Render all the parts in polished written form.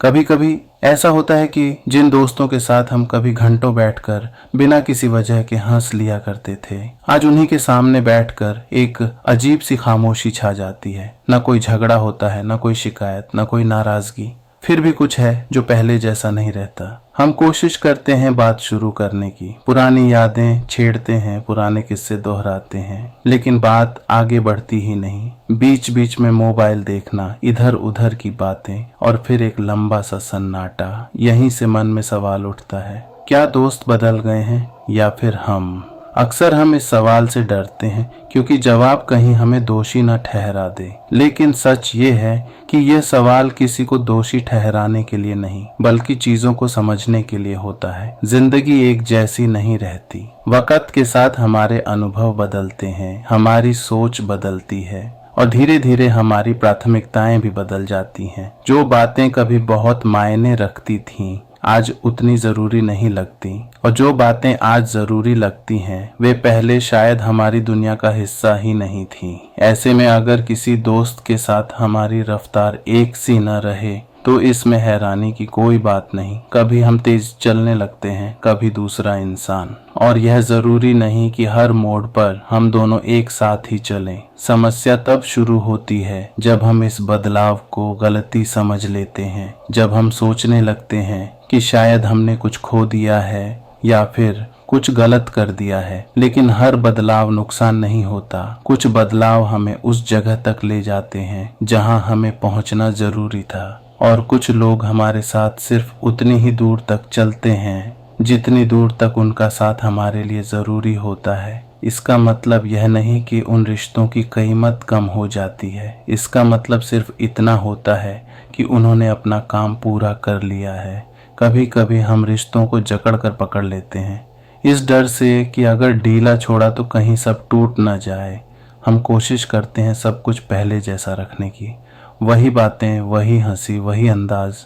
कभी कभी ऐसा होता है कि जिन दोस्तों के साथ हम कभी घंटों बैठकर बिना किसी वजह के हंस लिया करते थे, आज उन्हीं के सामने बैठकर एक अजीब सी खामोशी छा जाती है। न कोई झगड़ा होता है, न कोई शिकायत, न कोई नाराजगी। फिर भी कुछ है जो पहले जैसा नहीं रहता। हम कोशिश करते हैं बात शुरू करने की, पुरानी यादें छेड़ते हैं, पुराने किस्से दोहराते हैं, लेकिन बात आगे बढ़ती ही नहीं। बीच बीच में मोबाइल देखना, इधर उधर की बातें और फिर एक लंबा सा सन्नाटा। यहीं से मन में सवाल उठता है, क्या दोस्त बदल गए हैं या फिर हम? अक्सर हम इस सवाल से डरते हैं क्योंकि जवाब कहीं हमें दोषी न ठहरा दे। लेकिन सच ये है कि यह सवाल किसी को दोषी ठहराने के लिए नहीं, बल्कि चीजों को समझने के लिए होता है। जिंदगी एक जैसी नहीं रहती। वक्त के साथ हमारे अनुभव बदलते हैं, हमारी सोच बदलती है और धीरे धीरे हमारी प्राथमिकताएं भी बदल जाती हैं। जो बातें कभी बहुत मायने रखती थीं, आज उतनी जरूरी नहीं लगती, और जो बातें आज जरूरी लगती हैं वे पहले शायद हमारी दुनिया का हिस्सा ही नहीं थी। ऐसे में अगर किसी दोस्त के साथ हमारी रफ्तार एक सी न रहे तो इसमें हैरानी की कोई बात नहीं। कभी हम तेज चलने लगते हैं, कभी दूसरा इंसान, और यह जरूरी नहीं कि हर मोड़ पर हम दोनों एक साथ ही चलें। समस्या तब शुरू होती है जब हम इस बदलाव को गलती समझ लेते हैं, जब हम सोचने लगते हैं कि शायद हमने कुछ खो दिया है या फिर कुछ गलत कर दिया है। लेकिन हर बदलाव नुकसान नहीं होता। कुछ बदलाव हमें उस जगह तक ले जाते हैं जहां हमें पहुंचना जरूरी था, और कुछ लोग हमारे साथ सिर्फ उतनी ही दूर तक चलते हैं जितनी दूर तक उनका साथ हमारे लिए जरूरी होता है। इसका मतलब यह नहीं कि उन रिश्तों की कीमत कम हो जाती है। इसका मतलब सिर्फ इतना होता है कि उन्होंने अपना काम पूरा कर लिया है। कभी कभी हम रिश्तों को जकड़ कर पकड़ लेते हैं, इस डर से कि अगर ढीला छोड़ा तो कहीं सब टूट न जाए। हम कोशिश करते हैं सब कुछ पहले जैसा रखने की, वही बातें, वही हंसी, वही अंदाज।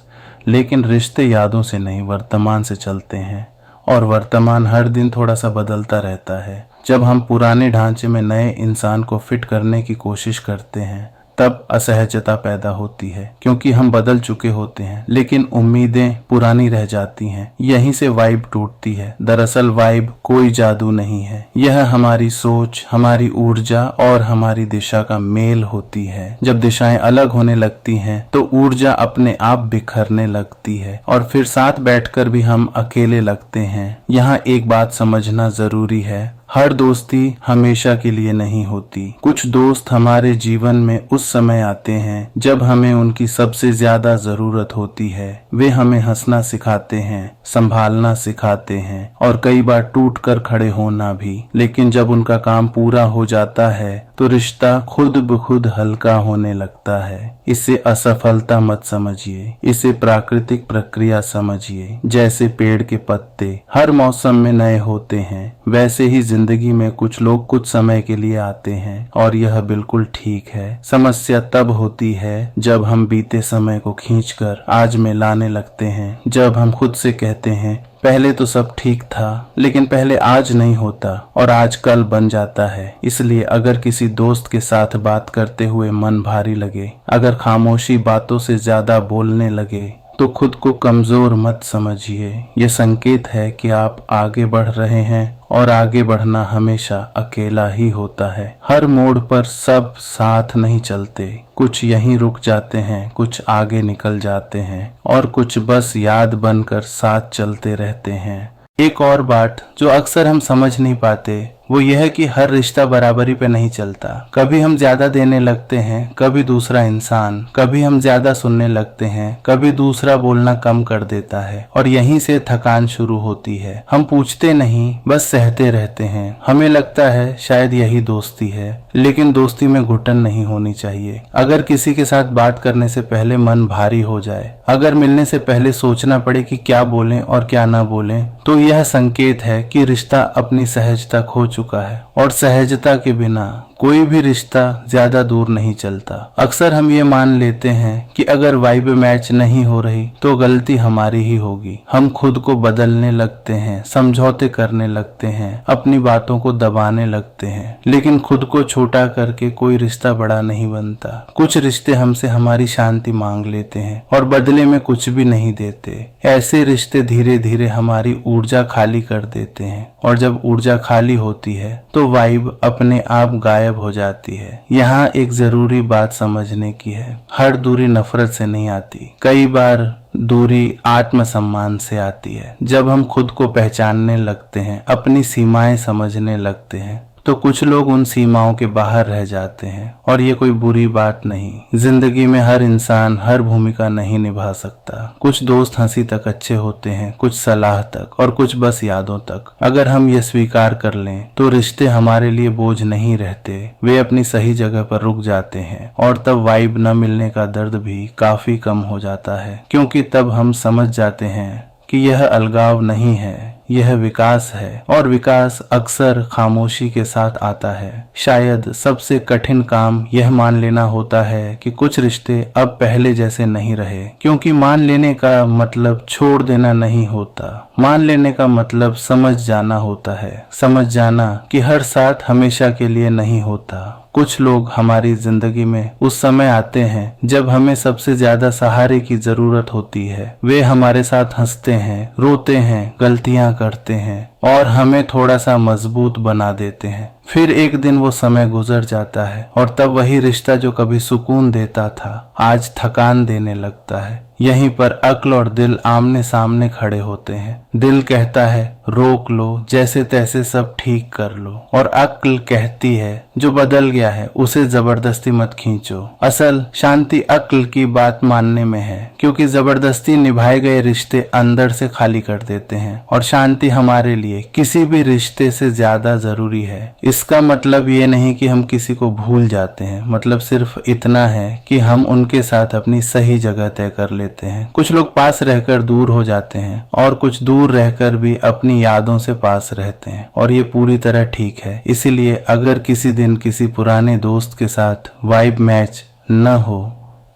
लेकिन रिश्ते यादों से नहीं, वर्तमान से चलते हैं, और वर्तमान हर दिन थोड़ा सा बदलता रहता है। जब हम पुराने ढांचे में नए इंसान को फिट करने की कोशिश करते हैं तब असहजता पैदा होती है, क्योंकि हम बदल चुके होते हैं लेकिन उम्मीदें पुरानी रह जाती हैं। यहीं से वाइब टूटती है। दरअसल वाइब कोई जादू नहीं है, यह हमारी सोच, हमारी ऊर्जा और हमारी दिशा का मेल होती है। जब दिशाएं अलग होने लगती हैं तो ऊर्जा अपने आप बिखरने लगती है और फिर साथ बैठकर भी हम अकेले लगते हैं। यहाँ एक बात समझना जरूरी है, हर दोस्ती हमेशा के लिए नहीं होती। कुछ दोस्त हमारे जीवन में उस समय आते हैं जब हमें उनकी सबसे ज्यादा जरूरत होती है। वे हमें हंसना सिखाते हैं, संभालना सिखाते हैं और कई बार टूट कर खड़े होना भी। लेकिन जब उनका काम पूरा हो जाता है तो रिश्ता खुद ब खुद हल्का होने लगता है। इसे असफलता मत समझिए, इसे प्राकृतिक प्रक्रिया समझिए। जैसे पेड़ के पत्ते हर मौसम में नए होते हैं, वैसे ही जिंदगी में कुछ लोग कुछ समय के लिए आते हैं और यह बिल्कुल ठीक है। समस्या तब होती है जब हम बीते समय को खींचकर आज में लाने लगते हैं, जब हम खुद से कहते हैं पहले तो सब ठीक था, लेकिन पहले आज नहीं होता और आज कल बन जाता है। इसलिए अगर किसी दोस्त के साथ बात करते हुए मन भारी लगे, अगर खामोशी बातों से ज्यादा बोलने लगे, तो खुद को कमजोर मत समझिए। यह संकेत है कि आप आगे बढ़ रहे हैं, और आगे बढ़ना हमेशा अकेला ही होता है। हर मोड़ पर सब साथ नहीं चलते, कुछ यहीं रुक जाते हैं, कुछ आगे निकल जाते हैं और कुछ बस याद बनकर साथ चलते रहते हैं। एक और बात जो अक्सर हम समझ नहीं पाते वो यह है कि हर रिश्ता बराबरी पे नहीं चलता। कभी हम ज्यादा देने लगते हैं, कभी दूसरा इंसान, कभी हम ज्यादा सुनने लगते हैं, कभी दूसरा बोलना कम कर देता है, और यहीं से थकान शुरू होती है। हम पूछते नहीं, बस सहते रहते हैं। हमें लगता है शायद यही दोस्ती है, लेकिन दोस्ती में घुटन नहीं होनी चाहिए। अगर किसी के साथ बात करने से पहले मन भारी हो जाए, अगर मिलने से पहले सोचना पड़े कि क्या बोलें और क्या ना बोलें, तो यह संकेत है कि रिश्ता अपनी सहजता खो चुका है, और सहजता के बिना कोई भी रिश्ता ज्यादा दूर नहीं चलता। अक्सर हम ये मान लेते हैं कि अगर वाइब मैच नहीं हो रही तो गलती हमारी ही होगी। हम खुद को बदलने लगते हैं, समझौते करने लगते हैं, अपनी बातों को दबाने लगते हैं। लेकिन खुद को छोटा करके कोई रिश्ता बड़ा नहीं बनता। कुछ रिश्ते हमसे हमारी शांति मांग लेते हैं और बदले में कुछ भी नहीं देते। ऐसे रिश्ते धीरे धीरे हमारी ऊर्जा खाली कर देते हैं और जब ऊर्जा खाली होती है तो वाइब अपने आप गायब हो जाती है। यहाँ एक जरूरी बात समझने की है, हर दूरी नफरत से नहीं आती। कई बार दूरी आत्मसम्मान से आती है। जब हम खुद को पहचानने लगते हैं, अपनी सीमाएं समझने लगते हैं, तो कुछ लोग उन सीमाओं के बाहर रह जाते हैं और ये कोई बुरी बात नहीं। जिंदगी में हर इंसान हर भूमिका नहीं निभा सकता। कुछ दोस्त हंसी तक अच्छे होते हैं, कुछ सलाह तक और कुछ बस यादों तक। अगर हम ये स्वीकार कर लें तो रिश्ते हमारे लिए बोझ नहीं रहते, वे अपनी सही जगह पर रुक जाते हैं और तब वाइब न मिलने का दर्द भी काफी कम हो जाता है, क्योंकि तब हम समझ जाते हैं कि यह अलगाव नहीं है, यह विकास है और विकास अक्सर खामोशी के साथ आता है। शायद सबसे कठिन काम यह मान लेना होता है कि कुछ रिश्ते अब पहले जैसे नहीं रहे, क्योंकि मान लेने का मतलब छोड़ देना नहीं होता। मान लेने का मतलब समझ जाना होता है, समझ जाना कि हर साथ हमेशा के लिए नहीं होता। कुछ लोग हमारी जिंदगी में उस समय आते हैं जब हमें सबसे ज्यादा सहारे की जरूरत होती है। वे हमारे साथ हंसते हैं, रोते हैं, गलतियां करते हैं और हमें थोड़ा सा मजबूत बना देते हैं। फिर एक दिन वो समय गुजर जाता है और तब वही रिश्ता जो कभी सुकून देता था आज थकान देने लगता है। यहीं पर अक्ल और दिल आमने सामने खड़े होते हैं। दिल कहता है रोक लो, जैसे तैसे सब ठीक कर लो, और अक्ल कहती है जो बदल गया है उसे जबरदस्ती मत खींचो। असल शांति अक्ल की बात मानने में है, क्योंकि जबरदस्ती निभाए गए रिश्ते अंदर से खाली कर देते हैं और शांति हमारे लिए किसी भी रिश्ते से ज्यादा जरूरी है। इसका मतलब ये नहीं कि हम किसी को भूल जाते हैं, मतलब सिर्फ इतना है कि हम उनके साथ अपनी सही जगह तय कर लेते हैं। कुछ लोग पास रहकर दूर हो जाते हैं और कुछ दूर रहकर भी अपनी यादों से पास रहते हैं, और ये पूरी तरह ठीक है। इसीलिए अगर किसी दिन किसी पुराने दोस्त के साथ वाइब मैच न हो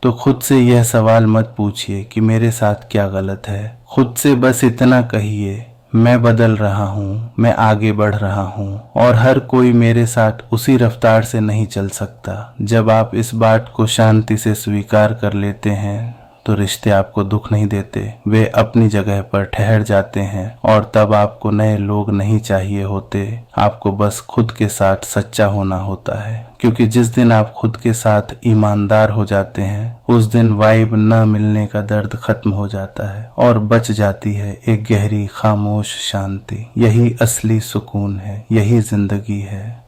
तो खुद से यह सवाल मत पूछिए कि मेरे साथ क्या गलत है। खुद से बस इतना कहिए, मैं बदल रहा हूँ, मैं आगे बढ़ रहा हूँ और हर कोई मेरे साथ उसी रफ्तार से नहीं चल सकता। जब आप इस बात को शांति से स्वीकार कर लेते हैं तो रिश्ते आपको दुख नहीं देते, वे अपनी जगह पर ठहर जाते हैं और तब आपको नए लोग नहीं चाहिए होते, आपको बस खुद के साथ सच्चा होना होता है। क्योंकि जिस दिन आप खुद के साथ ईमानदार हो जाते हैं उस दिन वाइब न मिलने का दर्द खत्म हो जाता है और बच जाती है एक गहरी खामोश शांति। यही असली सुकून है, यही जिंदगी है।